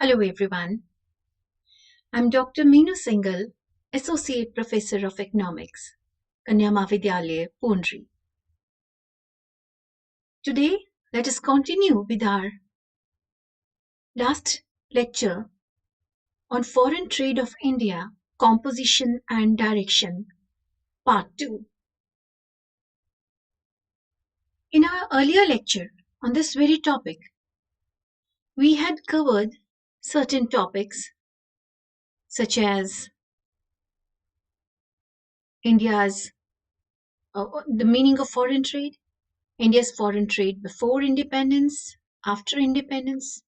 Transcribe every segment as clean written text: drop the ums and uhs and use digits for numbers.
Hello everyone. I'm Dr. Meenu Singhal, Associate Professor of Economics, Kanya Mahavidyalaya, Pune. Today, let us continue with our last lecture on Foreign Trade of India, Composition and Direction, Part 2. In our earlier lecture on this very topic, we had covered certain topics such as India's the meaning of foreign trade, India's foreign trade before independence, after independence.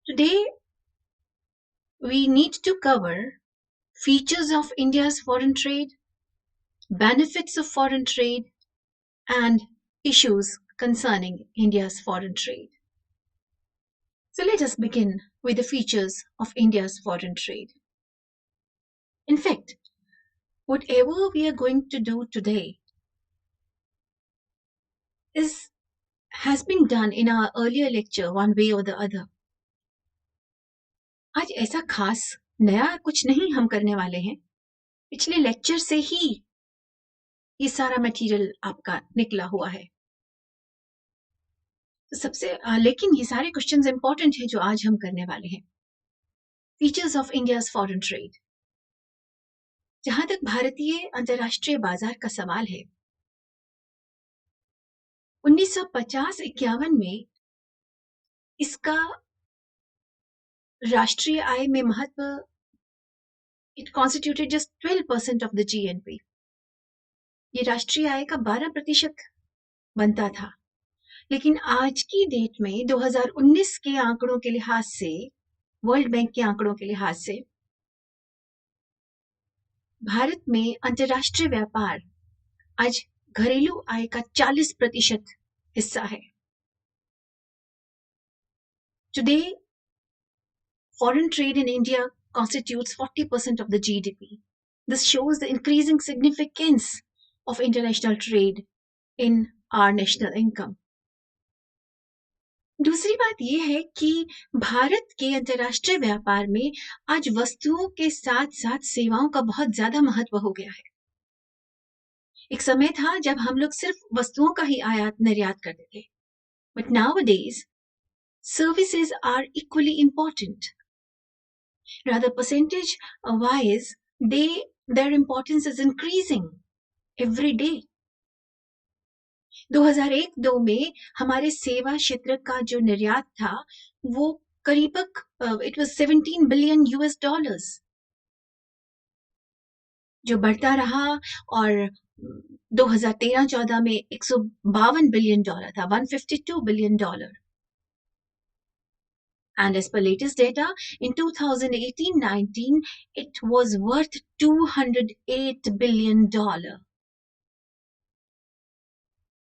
Today, we need to cover features of India's foreign trade, benefits of foreign trade, and issues concerning India's foreign trade. So let us begin with the features of India's foreign trade. In fact, whatever we are going to do today has been done in our earlier lecture one way or the other. आज ऐसा खास नया कुछ नहीं हम करने वाले हैं, पिछले लेक्चर से ही ये सारा मटेरियल आपका निकला हुआ है। लेकिन ये सारे क्वेश्चंस इंपॉर्टेंट हैं जो आज हम करने वाले हैं। Features of India's foreign trade. जहां तक भारतीय अंतर्राष्ट्रीय बाजार का सवाल है, 1950-51 में इसका राष्ट्रीय आय में महत्व it constituted just 12% of the GNP. ये राष्ट्रीय आय का 12% बनता था, लेकिन आज की डेट में 2019 के आंकड़ों के लिहाज से, वर्ल्ड बैंक के आंकड़ों के लिहाज से, भारत में अंतर्राष्ट्रीय व्यापार आज घरेलू आय का 40% हिस्सा है। Today, foreign trade in India constitutes 40% of the GDP. This shows the increasing significance of international trade in our national income. दूसरी बात यह है कि भारत के अंतर्राष्ट्रीय व्यापार में आज वस्तुओं के साथ साथ सेवाओं का बहुत ज्यादा महत्व हो गया है। एक समय था जब हम लोग सिर्फ वस्तुओं का ही आयात निर्यात करते थे, but nowadays services are equally important. Rather, percentage wise, their importance is increasing every day. 2001-2 में हमारे सेवा क्षेत्र का जो निर्यात था वो करीबन it was 17 billion US dollars, जो बढ़ता रहा और 2013-14 में 152 बिलियन डॉलर था, 152 billion dollar. And as per latest data, in 2018-19, it was worth $208 billion.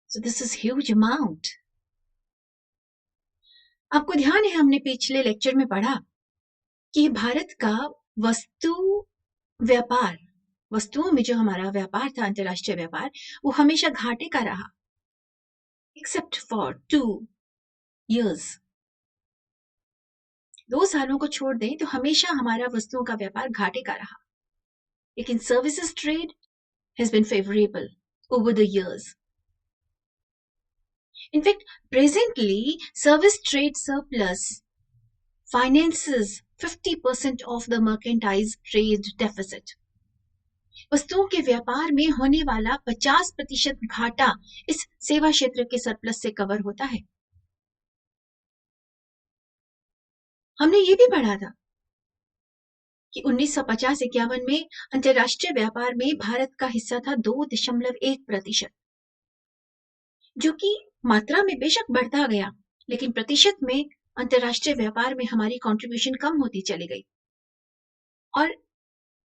So this is huge amount. आपको ध्यान है हमने पिछले लेक्चर में पढ़ा कि भारत का वस्तुओं में जो हमारा व्यापार था, अंतर्राष्ट्रीय व्यापार, वो हमेशा घाटे का रहा, except for 2 years. 2 सालों को छोड़ दें तो हमेशा हमारा वस्तुओं का व्यापार घाटे का रहा, लेकिन services trade has been favorable over the years. In fact, presently, service trade surplus finances 50% of the mercantile trade deficit. वस्तुओं के व्यापार में होने वाला 50% घाटा इस सेवा क्षेत्र के सरप्लस से कवर होता है। हमने ये भी पढ़ा था कि 1950-51 में अंतर्राष्ट्रीय व्यापार में भारत का हिस्सा था 2.1%, जो कि मात्रा में बेशक बढ़ता गया, लेकिन प्रतिशत में अंतर्राष्ट्रीय व्यापार में हमारी कंट्रीब्यूशन कम होती चली गई और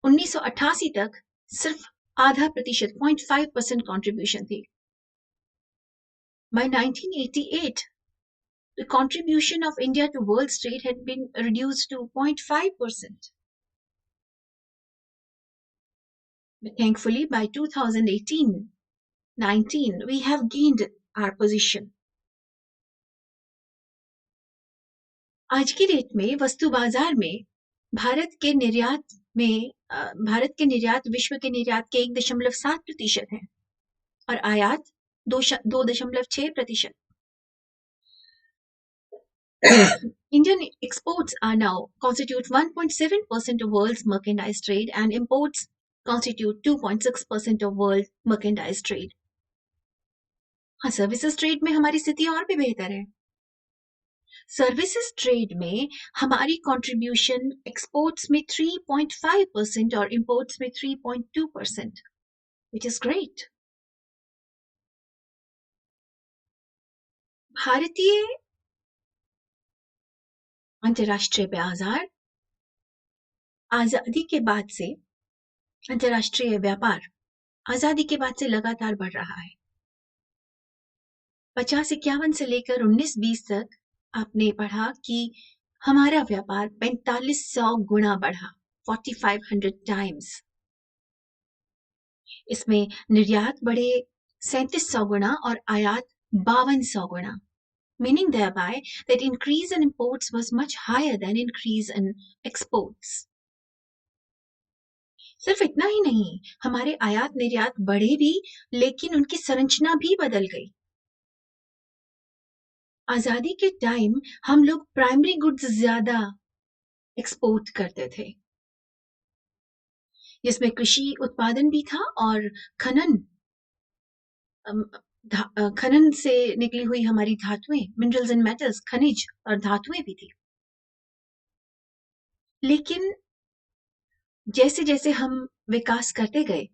1988 तक सिर्फ 0.5%, 0.5% कंट्रीब्यूशन थी। By 1988, the contribution of India to world trade had been reduced to 0.5%. But thankfully, by 2018-19, we have gained our position. आज की डेट में वस्तु बाजार में भारत के निर्यात में भारत के निर्यात विश्व के निर्यात के 1.7% है और आयात 2.6%। Indian exports are now constitute 1.7% of world's merchandise trade and imports constitute 2.6% of world merchandise trade. हाँ, सर्विसेज ट्रेड में हमारी स्थिति और भी बेहतर है। सर्विसेज ट्रेड में हमारी कंट्रीब्यूशन एक्सपोर्ट्स में 3.5% और इंपोर्ट्स में 3.2%, which is great. भारतीय अंतर्राष्ट्रीय बाजार आजादी के बाद से अंतर्राष्ट्रीय व्यापार आजादी के बाद से लगातार बढ़ रहा है। 50-51 से लेकर 19-20 तक आपने पढ़ा कि हमारा व्यापार 4500 गुना बढ़ा, 4500 टाइम्स। इसमें निर्यात बढ़े 3700 गुना और आयात 5200 गुना, meaning thereby that increase in imports was much higher than increase in exports. सिर्फ इतना ही नहीं, हमारे आयात निर्यात बढ़े भी, लेकिन उनकी संरचना भी बदल गई। आजादी के टाइम हम लोग प्राइमरी गुड्स ज्यादा एक्सपोर्ट करते थे, जिसमें कृषि उत्पादन भी था और खनन से निकली हुई हमारी धातुएं, मिनरल्स एंड मेटल्स, खनिज और धातुएं भी थी। लेकिन जैसे जैसे हम विकास करते गए,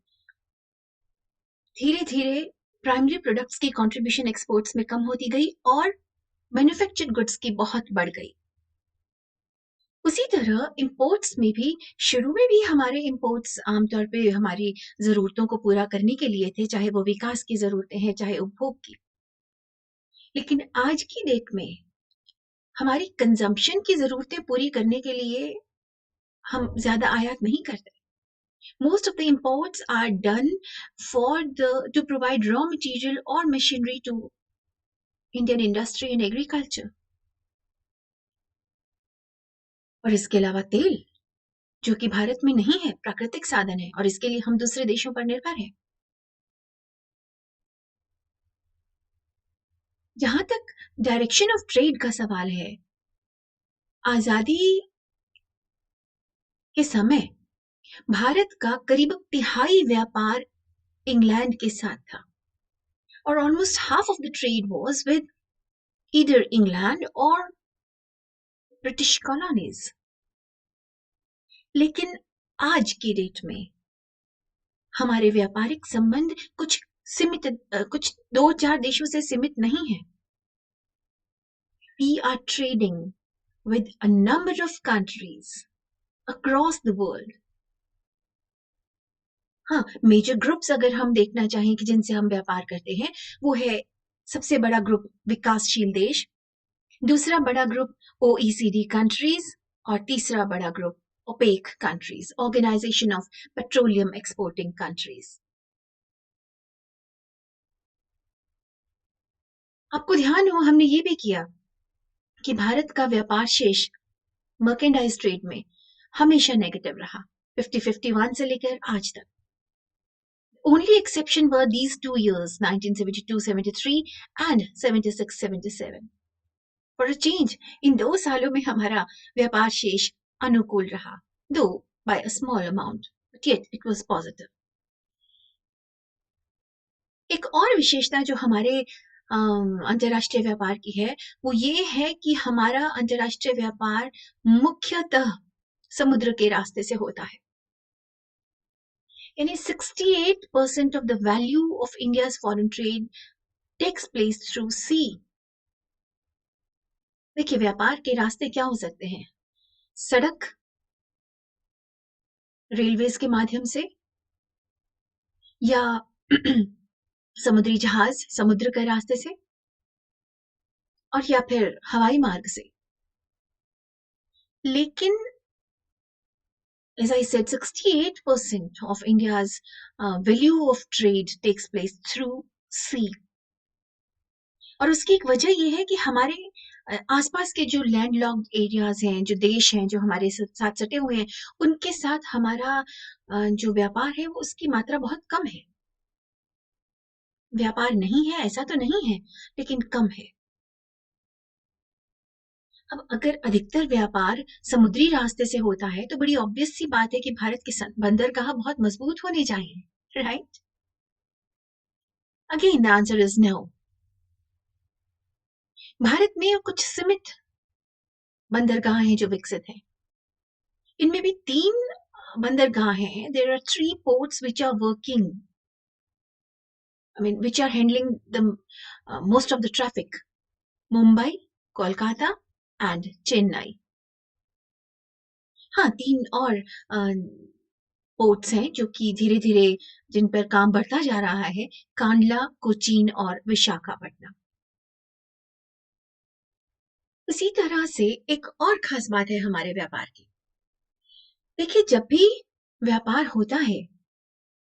धीरे धीरे प्राइमरी प्रोडक्ट्स की कंट्रीब्यूशन एक्सपोर्ट्स में कम होती गई और मैन्युफैक्चर्ड गुड्स की बहुत बढ़ गई। उसी तरह इंपोर्ट्स में भी शुरू में भी हमारे इंपोर्ट्स आमतौर पे हमारी जरूरतों को पूरा करने के लिए थे, चाहे वो विकास की जरूरतें हैं चाहे उपभोग की। लेकिन आज की डेट में हमारी कंजम्पशन की जरूरतें पूरी करने के लिए हम ज्यादा आयात नहीं करते। Most of the imports are done to provide raw material or machinery to Indian industry and agriculture. और इसके अलावा तेल, जो कि भारत में नहीं है, प्राकृतिक साधन है और इसके लिए हम दूसरे देशों पर निर्भर हैं। जहां तक डायरेक्शन ऑफ ट्रेड का सवाल है, आजादी के समय भारत का करीब तिहाई व्यापार इंग्लैंड के साथ था और almost half of the trade was with either England और ब्रिटिश कॉलोनीज। लेकिन आज की डेट में हमारे व्यापारिक संबंध कुछ 2-4 देशों से सीमित नहीं है। We are trading with a number of countries across the world. हाँ, मेजर ग्रुप्स अगर हम देखना चाहें कि जिनसे हम व्यापार करते हैं, वो है सबसे बड़ा ग्रुप विकासशील देश, दूसरा बड़ा ग्रुप OECD कंट्रीज और तीसरा बड़ा group OPEC countries, organisation of petroleum exporting countries. आपको ध्यान हो, हमने ये भी किया कि भारत का व्यापार शेष मर्केंडाइज ट्रेड में हमेशा नेगेटिव रहा, 50-51 से लेकर आज तक। Only exception were these 2 years, 1972-73 and 76-77. For a change, इन 2 सालों में हमारा व्यापार शेष अनुकूल रहा, though by a small amount, but yet it was positive. एक और विशेषता जो हमारे अंतर्राष्ट्रीय व्यापार की है, वो ये है कि हमारा अंतर्राष्ट्रीय व्यापार मुख्यतः समुद्र के रास्ते से होता है। यानी 68% of the value of India's foreign trade takes place through sea. देखिए, व्यापार के रास्ते क्या हो सकते हैं? सड़क, रेलवेज के माध्यम से, या समुद्री जहाज समुद्र के रास्ते से, और या फिर हवाई मार्ग से। लेकिन as I said, 68% of India's value of trade takes place through sea. और उसकी एक वजह यह है कि हमारे आसपास के जो लैंडलॉक्ड एरियाज हैं, जो देश हैं, जो हमारे साथ सटे हुए हैं, उनके साथ हमारा जो व्यापार है वो उसकी मात्रा बहुत कम है। व्यापार नहीं है ऐसा तो नहीं है, लेकिन कम है। अब अगर अधिकतर व्यापार समुद्री रास्ते से होता है तो बड़ी ऑब्वियस सी बात है कि भारत के बंदरगाह बहुत मजबूत होने चाहिए, right? Again the answer is no. भारत में कुछ सीमित बंदरगाह हैं जो विकसित हैं। इनमें भी 3 बंदरगाह हैं। There are 3 ports which are working, which are handling the most of the traffic. Mumbai, Kolkata and Chennai. हाँ, 3 और पोर्ट्स हैं जो कि धीरे-धीरे जिन पर काम बढ़ता जा रहा है, कांडला, कोचीन और विशाखापट्टनम। इसी तरह से एक और खास बात है हमारे व्यापार की। देखिए, जब भी व्यापार होता है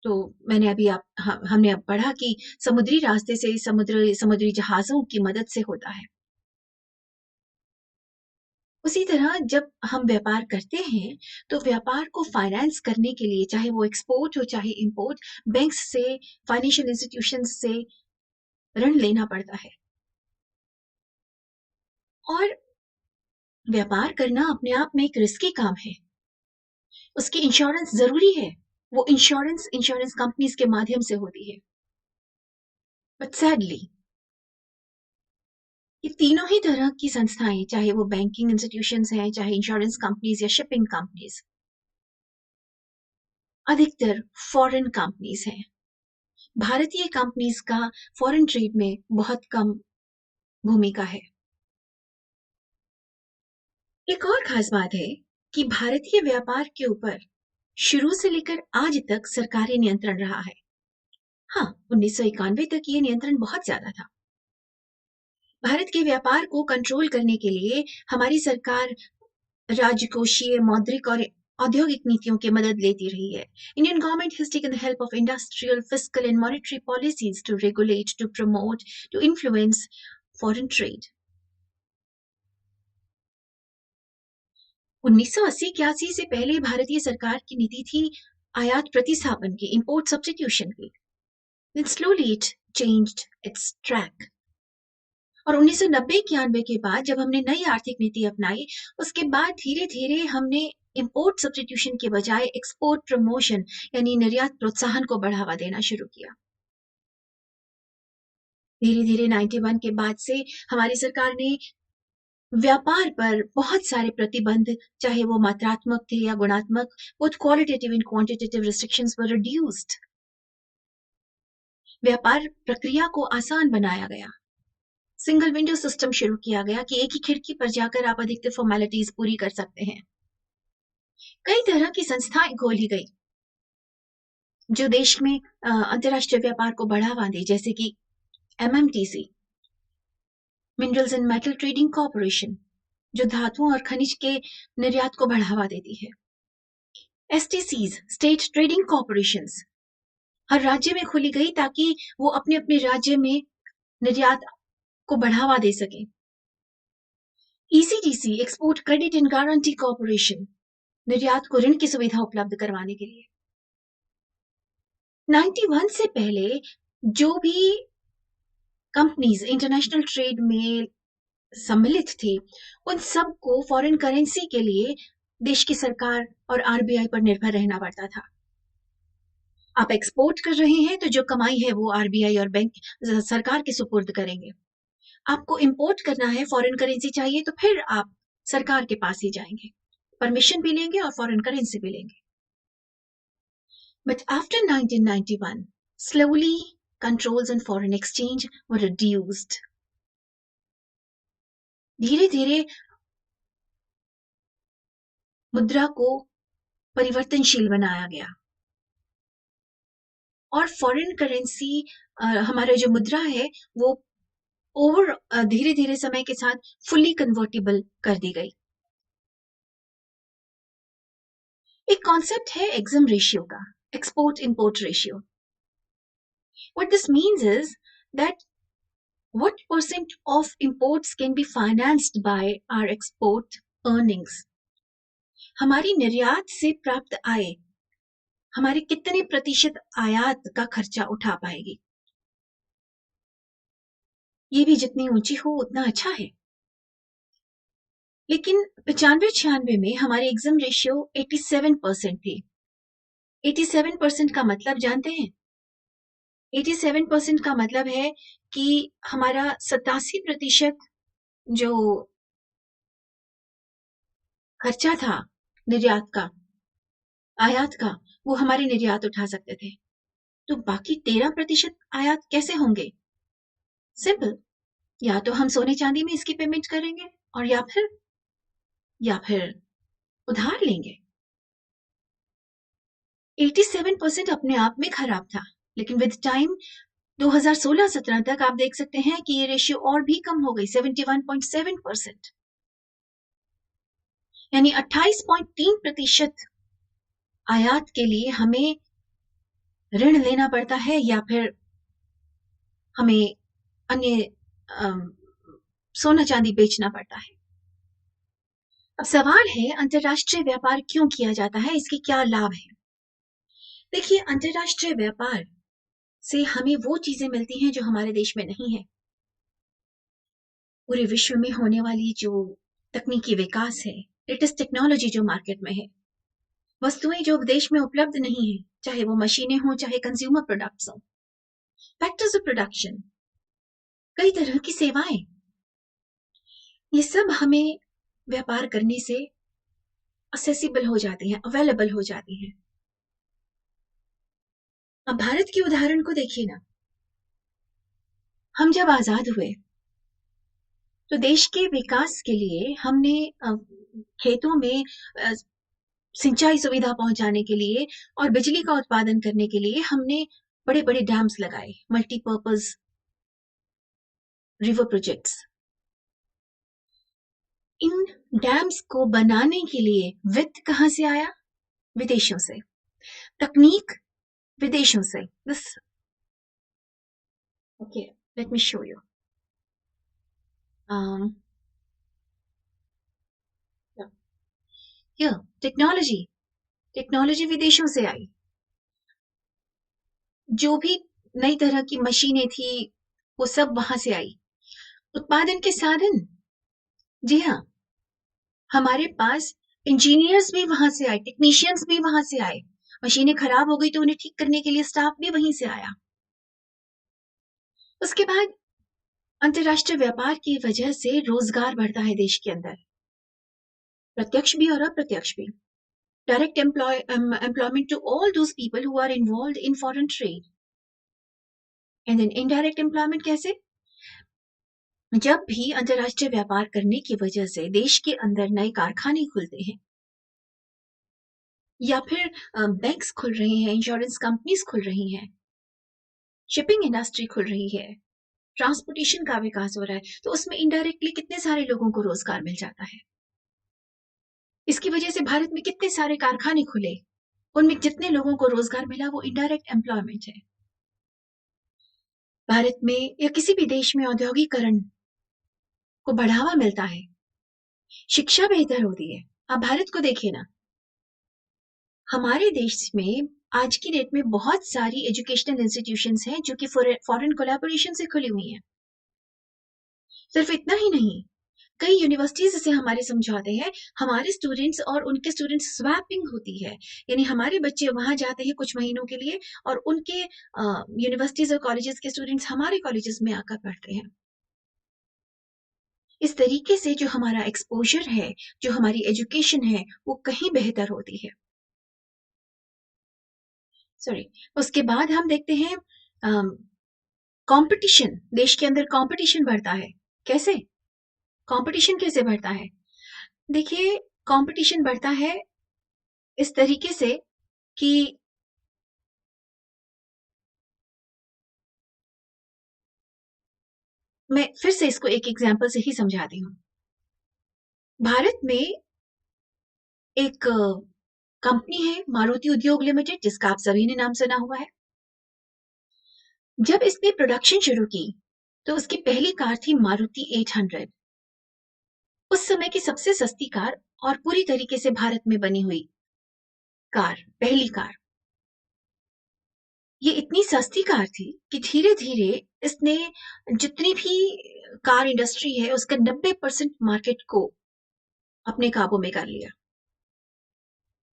तो मैंने अभी हमने अब पढ़ा कि समुद्री रास्ते से समुद्री जहाजों की मदद से होता है। उसी तरह जब हम व्यापार करते हैं तो व्यापार को फाइनेंस करने के लिए, चाहे वो एक्सपोर्ट हो चाहे इंपोर्ट, बैंक्स से, फाइनेंशियल इंस्टीट्यूशंस से ऋण लेना पड़ता है। और व्यापार करना अपने आप में एक रिस्की काम है। उसकी इंश्योरेंस जरूरी है। वो इंश्योरेंस कंपनीज के माध्यम से होती है। बट सैडली ये तीनों ही तरह की संस्थाएं, चाहे वो बैंकिंग इंस्टीट्यूशंस हैं, चाहे इंश्योरेंस कंपनीज या शिपिंग कंपनीज, अधिकतर फॉरेन कंपनीज हैं। भारतीय कंपनीज का फॉरेन ट्रेड में बहुत कम भूमिका है। एक और खास बात है कि भारतीय व्यापार के ऊपर शुरू से लेकर आज तक सरकारी नियंत्रण रहा है। हाँ, 1991 तक ये नियंत्रण बहुत ज्यादा था। भारत के व्यापार को कंट्रोल करने के लिए हमारी सरकार राजकोषीय, मौद्रिक और औद्योगिक नीतियों की मदद लेती रही है। Indian government has taken the help of industrial, fiscal and monetary policies to regulate, to promote, to influence foreign trade. 1980-81 से पहले भारतीय सरकार की नीति थी आयात प्रतिस्थापन की, import substitution की। Then slowly it changed its track. और 1990-91 के बाद जब हमने नई आर्थिक नीति अपनाई, उसके बाद धीरे-धीरे हमने इंपोर्ट सब्स्टिट्यूशन के बजाय एक्सपोर्ट प्रमोशन यानी निर्यात प्रोत्साहन को बढ़ावा देना शुरू किया। धीरे-धीरे 91 के बाद से हमारी सरकार ने व्यापार पर बहुत सारे प्रतिबंध, चाहे वो मात्रात्मक थे या गुणात्मक, both qualitative and quantitative restrictions were reduced. व्यापार प्रक्रिया को आसान बनाया गया। सिंगल विंडो सिस्टम शुरू किया गया कि एक ही खिड़की पर जाकर आप अधिकतर फॉर्मेलिटीज पूरी कर सकते हैं। कई तरह की संस्थाएं खोली गई जो देश में अंतर्राष्ट्रीय व्यापार को बढ़ावा दे, जैसे कि MMTC, minerals and metal trading corporation, जो धातुओं और खनिज के निर्यात को बढ़ावा देती है। STCs, स्टेट ट्रेडिंग कॉर्पोरेशंस, हर राज्य में खोली गई ताकि वो अपने अपने राज्य में निर्यात को बढ़ावा दे सके। ECTC, export credit and guarantee corporation, निर्यात को ऋण की सुविधा उपलब्ध करवाने के लिए। 91 से पहले जो भी कंपनीज इंटरनेशनल ट्रेड में सम्मिलित थे, उन सबको फॉरेन करेंसी के लिए देश की सरकार और RBI पर निर्भर रहना पड़ता था। आप एक्सपोर्ट कर रहे हैं तो जो कमाई है वो RBI और बैंक सरकार के सुपुर्द करेंगे। आपको इंपोर्ट करना है, फॉरेन करेंसी चाहिए, तो फिर आप सरकार के पास ही जाएंगे, परमिशन भी लेंगे और फॉरेन करेंसी भी लेंगे। But after 1991, slowly controls on foreign exchange were reduced. धीरे धीरे मुद्रा को परिवर्तनशील बनाया गया और फॉरेन करेंसी, हमारा जो मुद्रा है वो धीरे धीरे समय के साथ फुली कन्वर्टेबल कर दी गई। एक कॉन्सेप्ट है एक्सम रेशियो का, export import ratio. What this means is that What percent of imports can be financed by our export earnings? हमारी निर्यात से प्राप्त आय हमारे कितने प्रतिशत आयात का खर्चा उठा पाएगी? ये भी जितनी ऊंची हो उतना अच्छा है, लेकिन 95-96 में हमारी एग्जाम रेशियो 87% थी। 87% का मतलब जानते हैं? 87% का मतलब है कि हमारा 87% जो खर्चा था निर्यात का, आयात का, वो हमारे निर्यात उठा सकते थे। तो बाकी 13% आयात कैसे होंगे? सिंपल, या तो हम सोने चांदी में इसकी पेमेंट करेंगे और या फिर उधार लेंगे। 87% अपने आप में खराब था, लेकिन विद टाइम 2016-17 तक आप देख सकते हैं कि ये रेशियो और भी कम हो गई, 71.7%, यानी 28.3% आयात के लिए हमें ऋण लेना पड़ता है या फिर हमें अन्य सोना चांदी बेचना पड़ता है। अब सवाल है, अंतरराष्ट्रीय व्यापार क्यों किया जाता है, इसके क्या लाभ हैं? देखिए, अंतरराष्ट्रीय व्यापार से हमें वो चीजें मिलती हैं जो हमारे देश में नहीं है। पूरे विश्व में होने वाली जो तकनीकी विकास है, लेटेस्ट टेक्नोलॉजी जो मार्केट में है, वस्तुएं जो देश में उपलब्ध नहीं है, चाहे वो मशीनें हों, चाहे कंज्यूमर प्रोडक्ट्स हों, फैक्टर्स ऑफ प्रोडक्शन, कई तरह की सेवाएं, ये सब हमें व्यापार करने से असेसिबल हो जाती हैं, अवेलेबल हो जाती हैं। अब भारत के उदाहरण को देखिए ना, हम जब आजाद हुए तो देश के विकास के लिए हमने खेतों में सिंचाई सुविधा पहुंचाने के लिए और बिजली का उत्पादन करने के लिए हमने बड़े बड़े डैम्स लगाए, मल्टीपर्पज रिवर प्रोजेक्ट्स। इन डैम्स को बनाने के लिए वित्त कहां से आया? विदेशों से। तकनीक विदेशों से। This okay, let me show you. Here technology विदेशों से आई। जो भी नई तरह की मशीनें थी वो सब वहां से आई। उत्पादन के साधन, जी हाँ, हमारे पास इंजीनियर्स भी वहां से आए, टेक्नीशियंस भी वहां से आए। मशीनें खराब हो गई तो उन्हें ठीक करने के लिए स्टाफ भी वहीं से आया। उसके बाद अंतरराष्ट्रीय व्यापार की वजह से रोजगार बढ़ता है देश के अंदर, प्रत्यक्ष भी और अप्रत्यक्ष भी। Direct employment to all those people who are involved in foreign trade. And then indirect employment कैसे? जब भी अंतरराष्ट्रीय व्यापार करने की वजह से देश के अंदर नए कारखाने खुलते हैं या फिर बैंक्स खुल रहे हैं, इंश्योरेंस कंपनीज खुल रही हैं, शिपिंग इंडस्ट्री खुल रही है, ट्रांसपोर्टेशन का विकास हो रहा है, तो उसमें इनडायरेक्टली कितने सारे लोगों को रोजगार मिल जाता है। इसकी वजह से भारत में कितने सारे कारखाने खुले, उनमें जितने लोगों को रोजगार मिला वो इनडायरेक्ट एम्प्लॉयमेंट है। भारत में या किसी भी देश में औद्योगिकरण को बढ़ावा मिलता है, शिक्षा बेहतर होती है। आप भारत को देखिए ना, हमारे देश में आज की डेट में बहुत सारी एजुकेशनल इंस्टीट्यूशंस हैं जो कि फॉरेन कोलैबोरेशन से खुली हुई हैं। सिर्फ इतना ही नहीं, कई यूनिवर्सिटीज इसे हमारे समझाते हैं, हमारे स्टूडेंट्स और उनके स्टूडेंट्स स्वैपिंग होती है, यानी हमारे बच्चे वहां जाते हैं कुछ महीनों के लिए और उनके यूनिवर्सिटीज और कॉलेजेस के स्टूडेंट्स हमारे कॉलेजेस में आकर पढ़ते हैं। इस तरीके से जो हमारा एक्सपोजर है, जो हमारी एजुकेशन है, वो कहीं बेहतर होती है। सॉरी, उसके बाद हम देखते हैं कंपटीशन, देश के अंदर कंपटीशन बढ़ता है। कैसे? कंपटीशन कैसे बढ़ता है? देखिए, कंपटीशन बढ़ता है इस तरीके से कि मैं फिर से इसको एक एग्जांपल से ही समझाती हूँ। भारत में एक कंपनी है मारुति उद्योग लिमिटेड, जिसका आप सभी ने नाम सुना हुआ है। जब इसने प्रोडक्शन शुरू की तो उसकी पहली कार थी मारुति 800। उस समय की सबसे सस्ती कार और पूरी तरीके से भारत में बनी हुई कार, पहली कार। ये इतनी सस्ती कार थी कि धीरे धीरे इसने जितनी भी कार इंडस्ट्री है उसका 90% मार्केट को अपने काबू में कर लिया।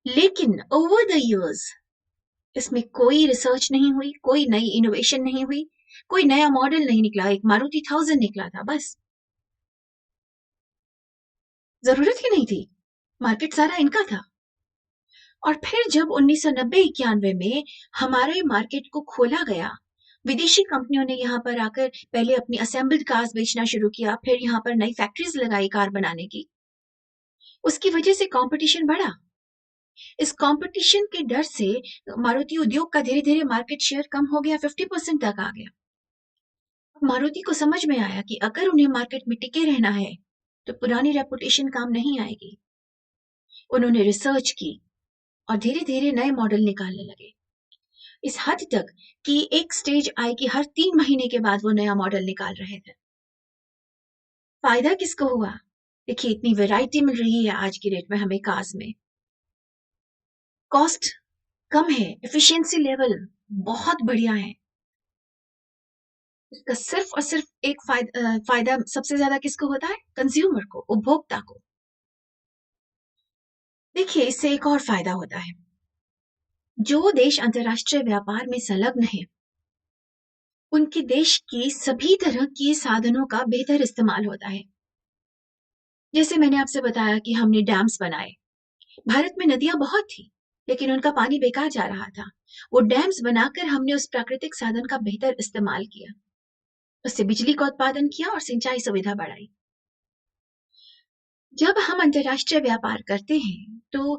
लेकिन ओवर द इयर्स इसमें कोई रिसर्च नहीं हुई, कोई नई इनोवेशन नहीं हुई, कोई नया मॉडल नहीं निकला। एक मारुति 1000 निकला था बस, जरूरत ही नहीं थी, मार्केट सारा इनका था। और फिर जब 1990-91 में हमारे मार्केट को खोला गया, विदेशी कंपनियों ने यहाँ पर आकर पहले अपनी असेंबल्ड कार्स बेचना शुरू किया, फिर यहाँ पर नई फैक्ट्रीज लगाई कार बनाने की। उसकी वजह से कंपटीशन बढ़ा। इस कंपटीशन के डर से मारुति उद्योग का धीरे धीरे मार्केट शेयर कम हो गया, 50% तक आ गया। मारुति को समझ में आया कि अगर उन्हें मार्केट में टिके रहना है तो पुरानी रेपुटेशन काम नहीं आएगी। उन्होंने रिसर्च की और धीरे धीरे नए मॉडल निकालने लगे, इस हद तक कि एक स्टेज आई कि हर 3 महीने के बाद वो नया मॉडल निकाल रहे थे। फायदा किसको हुआ? देखिए, इतनी वैरायटी मिल रही है आज की डेट में हमें कार्स में, कॉस्ट कम है, एफिशिएंसी लेवल बहुत बढ़िया है। इसका सिर्फ और सिर्फ एक फायदा सबसे ज्यादा किसको होता है? कंज्यूमर को, उपभोक्ता को। देखिए, इससे एक और फायदा होता है, जो देश अंतरराष्ट्रीय व्यापार में संलग्न है उनके देश की सभी तरह के साधनों का बेहतर इस्तेमाल होता है। जैसे मैंने आपसे बताया कि हमने डैम्स बनाए। भारत में नदियां बहुत थी लेकिन उनका पानी बेकार जा रहा था। वो डैम्स बनाकर हमने उस प्राकृतिक साधन का बेहतर इस्तेमाल किया, उससे बिजली का उत्पादन किया और सिंचाई सुविधा बढ़ाई। जब हम अंतरराष्ट्रीय व्यापार करते हैं तो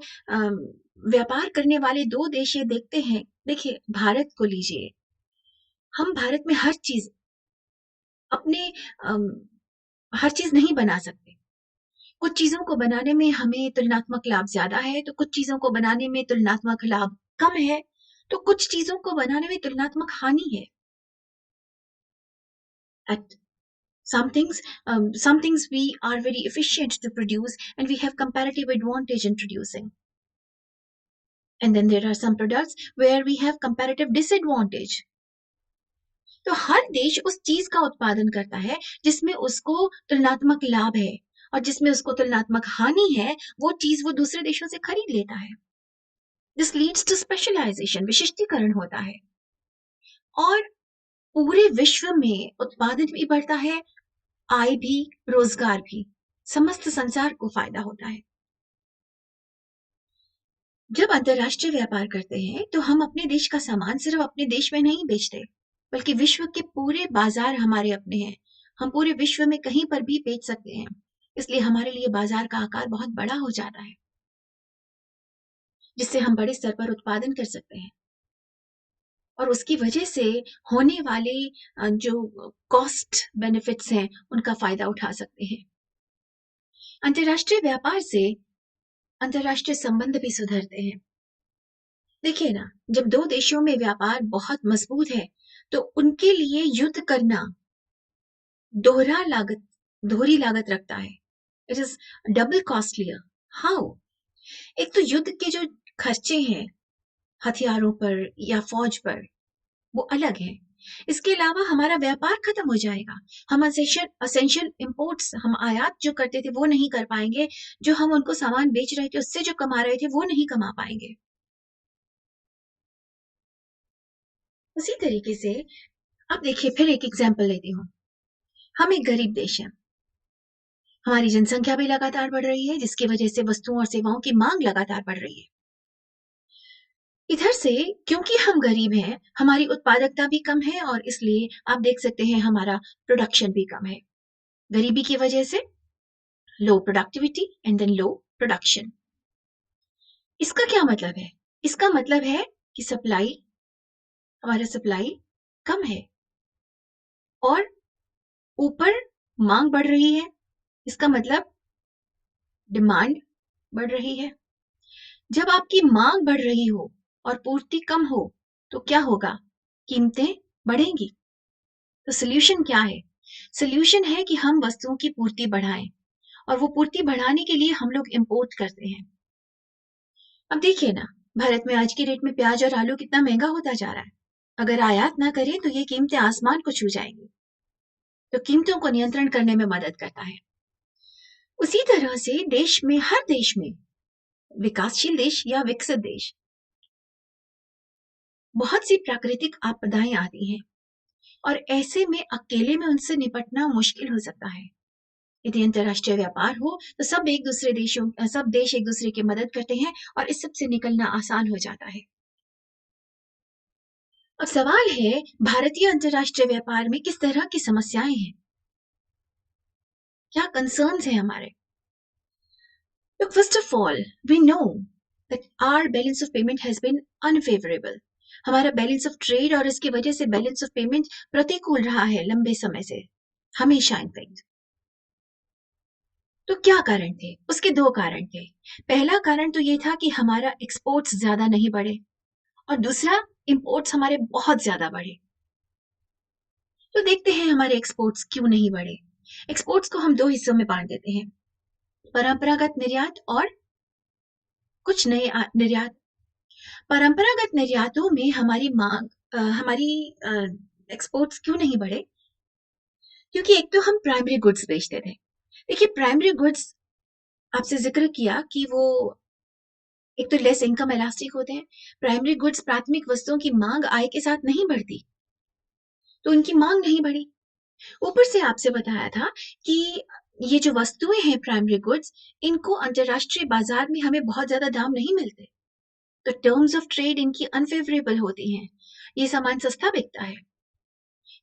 व्यापार करने वाले 2 देश ये देखते हैं, देखिए भारत को लीजिए, हम भारत में हर चीज अपने हर चीज नहीं बना सकते। कुछ चीजों को बनाने में हमें तुलनात्मक लाभ ज्यादा है, तो कुछ चीजों को बनाने में तुलनात्मक लाभ कम है, तो कुछ चीजों को बनाने में तुलनात्मक हानि है। At some things we are very efficient to produce and we have comparative advantage in producing. And then there are some products where we have comparative disadvantage. तो हर देश उस चीज का उत्पादन करता है जिसमें उसको तुलनात्मक लाभ है, और जिसमें उसको तुलनात्मक हानि है वो चीज वो दूसरे देशों से खरीद लेता है। दिस लीड्स टू स्पेशलाइजेशन, विशिष्टीकरण होता है, और पूरे विश्व में उत्पादन भी बढ़ता है, आय भी, रोजगार भी, समस्त संसार को फायदा होता है। जब अंतरराष्ट्रीय व्यापार करते हैं तो हम अपने देश का सामान सिर्फ अपने देश में नहीं बेचते, बल्कि विश्व के पूरे बाजार हमारे अपने हैं। हम पूरे विश्व में कहीं पर भी बेच सकते हैं, इसलिए हमारे लिए बाजार का आकार बहुत बड़ा हो जाता है, जिससे हम बड़े स्तर पर उत्पादन कर सकते हैं और उसकी वजह से होने वाले जो कॉस्ट बेनिफिट्स हैं उनका फायदा उठा सकते हैं। अंतरराष्ट्रीय व्यापार से अंतरराष्ट्रीय संबंध भी सुधरते हैं। देखिए ना, जब 2 देशों में व्यापार बहुत मजबूत है तो उनके लिए युद्ध करना दोहरी लागत रखता है। It is double costlier. How? एक तो युद्ध के जो खर्चे हैं हथियारों पर या फौज पर, वो अलग है। इसके अलावा हमारा व्यापार खत्म हो जाएगा। हम असेंशियल इंपोर्ट्स, हम आयात जो करते थे वो नहीं कर पाएंगे, जो हम उनको सामान बेच रहे थे उससे जो कमा रहे थे वो नहीं कमा पाएंगे। उसी तरीके से अब देखिए, फिर एक एग्जाम्पल लेती हूँ। हम एक गरीब देश है, हमारी जनसंख्या भी लगातार बढ़ रही है, जिसकी वजह से वस्तुओं और सेवाओं की मांग लगातार बढ़ रही है। इधर से क्योंकि हम गरीब हैं, हमारी उत्पादकता भी कम है और इसलिए आप देख सकते हैं हमारा प्रोडक्शन भी कम है। गरीबी की वजह से low productivity and then low production. इसका क्या मतलब है? इसका मतलब है कि हमारा सप्लाई कम है और ऊपर मांग बढ़ रही है। इसका मतलब डिमांड बढ़ रही है। जब आपकी मांग बढ़ रही हो और पूर्ति कम हो तो क्या होगा? कीमतें बढ़ेंगी। तो सोल्यूशन क्या है? सोल्यूशन है कि हम वस्तुओं की पूर्ति बढ़ाएं, और वो पूर्ति बढ़ाने के लिए हम लोग इंपोर्ट करते हैं। अब देखिए ना, भारत में आज की डेट में प्याज और आलू कितना महंगा होता जा रहा है। अगर आयात ना करें तो ये कीमतें आसमान को छू जाएंगी। तो कीमतों को नियंत्रण करने में मदद करता है। उसी तरह से देश में, हर देश में, विकासशील देश या विकसित देश, बहुत सी प्राकृतिक आपदाएं आती हैं, और ऐसे में अकेले में उनसे निपटना मुश्किल हो सकता है। यदि अंतरराष्ट्रीय व्यापार हो तो सब देश एक दूसरे की मदद करते हैं और इस सब से निकलना आसान हो जाता है। अब सवाल है, भारतीय अंतरराष्ट्रीय व्यापार में किस तरह की समस्याएं हैं, क्या कंसर्न्स हैं हमारे। Look, first of all, we know that our balance of payment has been unfavorable. हमारा बैलेंस ऑफ ट्रेड और इसकी वजह से बैलेंस ऑफ पेमेंट प्रतिकूल रहा है लंबे समय से, हमेशा इनफैक्ट। तो क्या कारण थे? उसके दो कारण थे। पहला कारण तो ये था कि हमारा एक्सपोर्ट्स ज्यादा नहीं बढ़े, और दूसरा, इंपोर्ट्स हमारे बहुत ज्यादा बढ़े। तो देखते हैं हमारे एक्सपोर्ट्स क्यों नहीं बढ़े। एक्सपोर्ट्स को हम दो हिस्सों में बांट देते हैं, परंपरागत निर्यात और कुछ नए निर्यात। परंपरागत निर्यातों में हमारी एक्सपोर्ट्स क्यों नहीं बढ़े? क्योंकि एक तो हम प्राइमरी गुड्स बेचते थे। देखिए, प्राइमरी गुड्स आपसे जिक्र किया कि वो एक तो लेस इनकम इलास्टिक होते हैं। प्राइमरी गुड्स, प्राथमिक वस्तुओं की मांग आय के साथ नहीं बढ़ती, तो उनकी मांग नहीं बढ़ी। ऊपर से आपसे बताया था कि ये जो वस्तुएं हैं प्राइमरी गुड्स, इनको अंतरराष्ट्रीय बाजार में हमें बहुत ज्यादा दाम नहीं मिलते, तो टर्म्स ऑफ ट्रेड इनकी अनफेवरेबल होती हैं, ये सामान सस्ता बिकता है।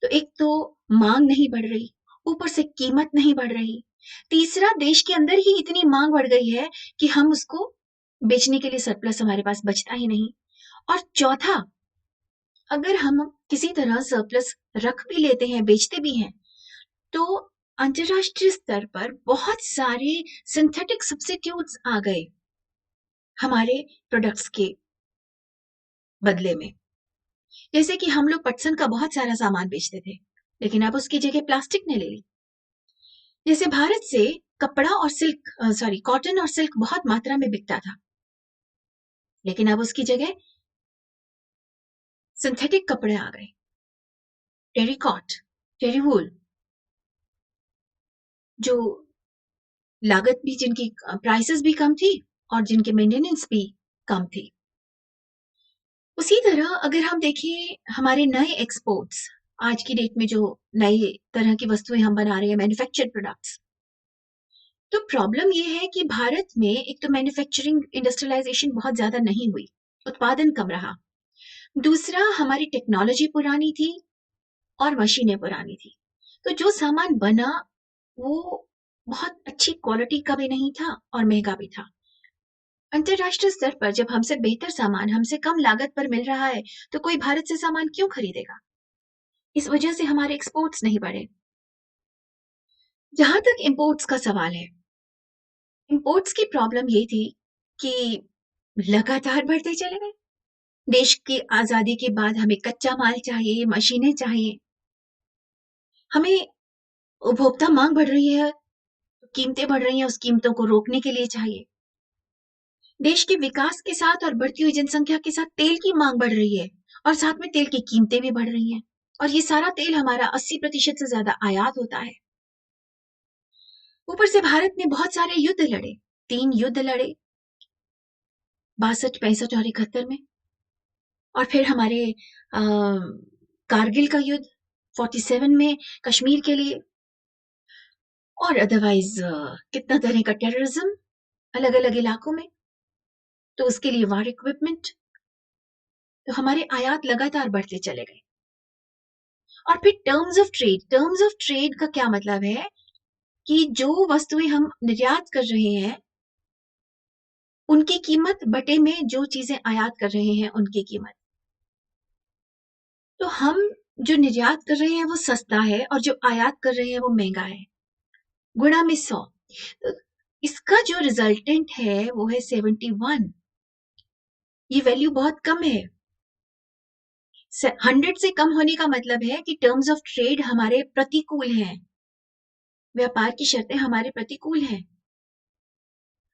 तो एक तो मांग नहीं बढ़ रही, ऊपर से कीमत नहीं बढ़ रही। तीसरा, देश के अंदर ही इतनी मांग बढ़ गई है कि हम उसको बेचने के लिए सरप्लस हमारे पास बचता ही नहीं। और चौथा, अगर हम किसी तरह सरप्लस रख भी लेते हैं, बेचते भी हैं, तो अंतरराष्ट्रीय स्तर पर बहुत सारे सिंथेटिक सब्स्टिट्यूट्स आ गए हमारे प्रोडक्ट्स के बदले में। जैसे कि हम लोग पटसन का बहुत सारा सामान बेचते थे, लेकिन अब उसकी जगह प्लास्टिक ने ले ली। जैसे भारत से कपड़ा और कॉटन और सिल्क बहुत मात्रा में बिकता था, लेकिन अब उसकी जगह सिंथेटिक कपड़े आ गए, टेरिकॉट, टेरीवूल, जो लागत भी, जिनकी प्राइसेस भी कम थी और जिनके मेंटेनेंस भी कम थी। उसी तरह अगर हम देखें हमारे नए एक्सपोर्ट्स, आज की डेट में जो नई तरह की वस्तुएं हम बना रहे हैं, मैन्युफैक्चर्ड प्रोडक्ट्स, तो प्रॉब्लम ये है कि भारत में एक तो मैन्युफैक्चरिंग इंडस्ट्रियलाइजेशन बहुत ज्यादा नहीं हुई, उत्पादन कम रहा। दूसरा, हमारी टेक्नोलॉजी पुरानी थी और मशीनें पुरानी थी, तो जो सामान बना वो बहुत अच्छी क्वालिटी का भी नहीं था और महंगा भी था। अंतरराष्ट्रीय स्तर पर जब हमसे बेहतर सामान हमसे कम लागत पर मिल रहा है, तो कोई भारत से सामान क्यों खरीदेगा? इस वजह से हमारे एक्सपोर्ट्स नहीं बढ़े। जहां तक इंपोर्ट्स का सवाल है, इंपोर्ट्स की प्रॉब्लम ये थी कि लगातार बढ़ते चले गए। देश की आजादी के बाद हमें कच्चा माल चाहिए, मशीनें चाहिए, हमें उपभोक्ता मांग बढ़ रही है, कीमतें बढ़ रही हैं, उस कीमतों को रोकने के लिए चाहिए। देश के विकास के साथ और बढ़ती हुई जनसंख्या के साथ तेल की मांग बढ़ रही है, और साथ में तेल की कीमतें भी बढ़ रही हैं, और ये सारा तेल हमारा 80% से ज्यादा आयात होता है। ऊपर से भारत ने बहुत सारे युद्ध लड़े, 3 युद्ध लड़े, 62, 65 और 71 में, और फिर हमारे कारगिल का युद्ध 47 में कश्मीर के लिए, और अदरवाइज कितना तरह का टेररिज्म अलग अलग इलाकों में, तो उसके लिए वार इक्विपमेंट। तो हमारे आयात लगातार बढ़ते चले गए। और फिर टर्म्स ऑफ ट्रेड का क्या मतलब है कि जो वस्तुएं हम निर्यात कर रहे हैं उनकी कीमत बटे में जो चीजें आयात कर रहे हैं उनकी कीमत, तो हम जो निर्यात कर रहे हैं वो सस्ता है और जो आयात कर रहे हैं वो महंगा है, गुणा में 100। तो इसका जो रिजल्टेंट है वो है 71। ये वैल्यू बहुत कम है। 100 से कम होने का मतलब है कि टर्म्स ऑफ ट्रेड हमारे प्रतिकूल हैं, व्यापार की शर्तें हमारे प्रतिकूल हैं।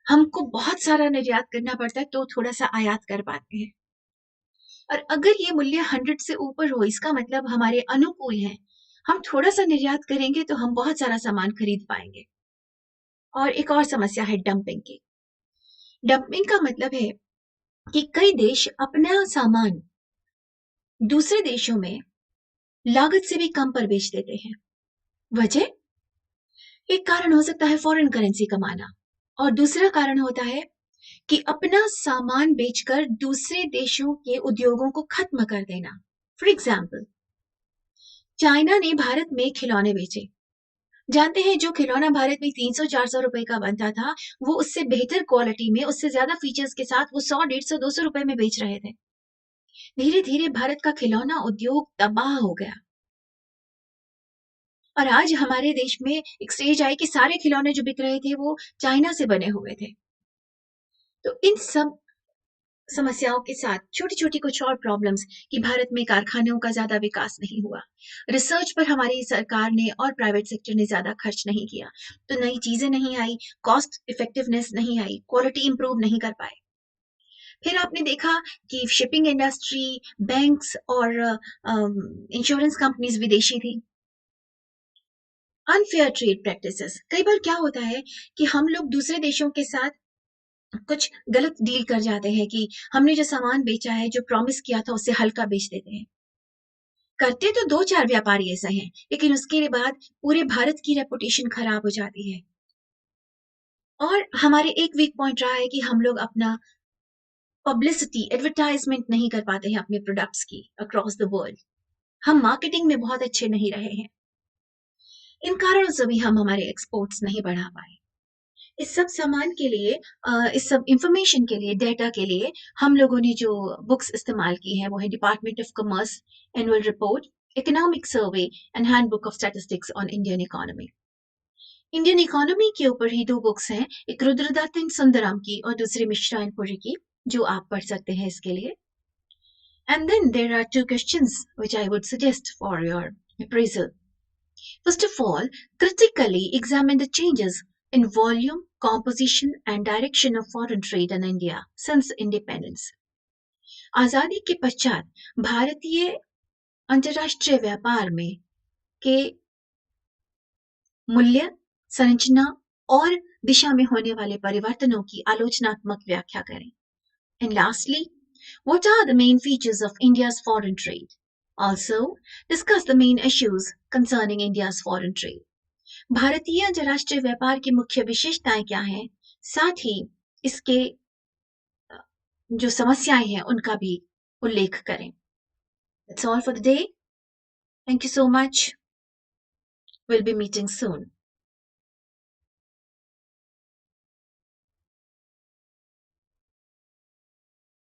हमको बहुत सारा निर्यात करना पड़ता है तो थोड़ा सा आयात कर पाते हैं। और अगर ये मूल्य 100 से ऊपर हो, इसका मतलब हमारे अनुकूल है। हम थोड़ा सा निर्यात करेंगे तो हम बहुत सारा सामान खरीद पाएंगे। और एक और समस्या है डंपिंग की। डंपिंग का मतलब है कि कई देश अपना सामान दूसरे देशों में लागत से भी कम पर बेच देते हैं। वजह, एक कारण हो सकता है फॉरेन करेंसी कमाना, और दूसरा कारण होता है कि अपना सामान बेचकर दूसरे देशों के उद्योगों को खत्म कर देना। फॉर एग्जाम्पल, चाइना ने भारत में खिलौने बेचे। जानते हैं, जो खिलौना भारत में 300-400 रुपए का बनता था, वो उससे बेहतर क्वालिटी में, उससे ज्यादा फीचर्स के साथ वो 100-150-200 रुपए में बेच रहे थे। धीरे धीरे भारत का खिलौना उद्योग तबाह हो गया। और आज हमारे देश में एक स्टेज आई कि सारे खिलौने जो बिक रहे थे वो चाइना से बने हुए थे। तो इन सब समस्याओं के साथ छोटी छोटी कुछ और प्रॉब्लम्स, कि भारत में कारखानों का ज्यादा विकास नहीं हुआ, रिसर्च पर हमारी सरकार ने और प्राइवेट सेक्टर ने ज्यादा खर्च नहीं किया, तो नई चीजें नहीं आई, कॉस्ट इफेक्टिवनेस नहीं आई, क्वालिटी इंप्रूव नहीं कर पाए। फिर आपने देखा कि शिपिंग इंडस्ट्री, बैंक्स और इंश्योरेंस कंपनीज विदेशी थी। अनफेयर ट्रेड प्रैक्टिसेस, कई बार क्या होता है कि हम लोग दूसरे देशों के साथ कुछ गलत डील कर जाते हैं कि हमने जो सामान बेचा है, जो प्रॉमिस किया था, उससे हल्का बेच देते हैं। करते तो 2-4 व्यापारी ऐसे हैं, लेकिन उसके बाद पूरे भारत की रेपुटेशन खराब हो जाती है। और हमारे एक वीक पॉइंट रहा है कि हम लोग अपना पब्लिसिटी, एडवर्टाइजमेंट नहीं कर पाते हैं अपने प्रोडक्ट्स की अक्रॉस द वर्ल्ड। हम मार्केटिंग में बहुत अच्छे नहीं रहे हैं। इन कारणों से भी हम हमारे एक्सपोर्ट्स नहीं बढ़ा पाए। इस सब सामान के लिए, इस सब इंफॉर्मेशन के लिए, डेटा के लिए हम लोगों ने जो बुक्स इस्तेमाल की हैं वो है department of commerce annual report, economic survey and handbook of statistics on Indian economy. Indian economy के ऊपर ही 2 बुक्स हैं, एक रुद्रदत्तन सुंदरम की और दूसरी मिश्रा एंड पुरी की, जो आप पढ़ सकते हैं इसके लिए। And then there are 2 questions which I would suggest for your appraisal. First of all, critically examine the changes in volume, composition, and direction of foreign trade in India since independence. आजादी के पश्चात भारतीय अंतर्राष्ट्रीय व्यापार में के मूल्य, संरचना और दिशा में होने वाले परिवर्तनों की आलोचनात्मक व्याख्या करें. And lastly, what are the main features of India's foreign trade? Also, discuss the main issues concerning India's foreign trade. भारतीय अंतर्राष्ट्रीय व्यापार की मुख्य विशेषताएं क्या हैं, साथ ही इसके जो समस्याएं हैं उनका भी उल्लेख करें. That's all for the day. Thank you so much. We'll be meeting soon.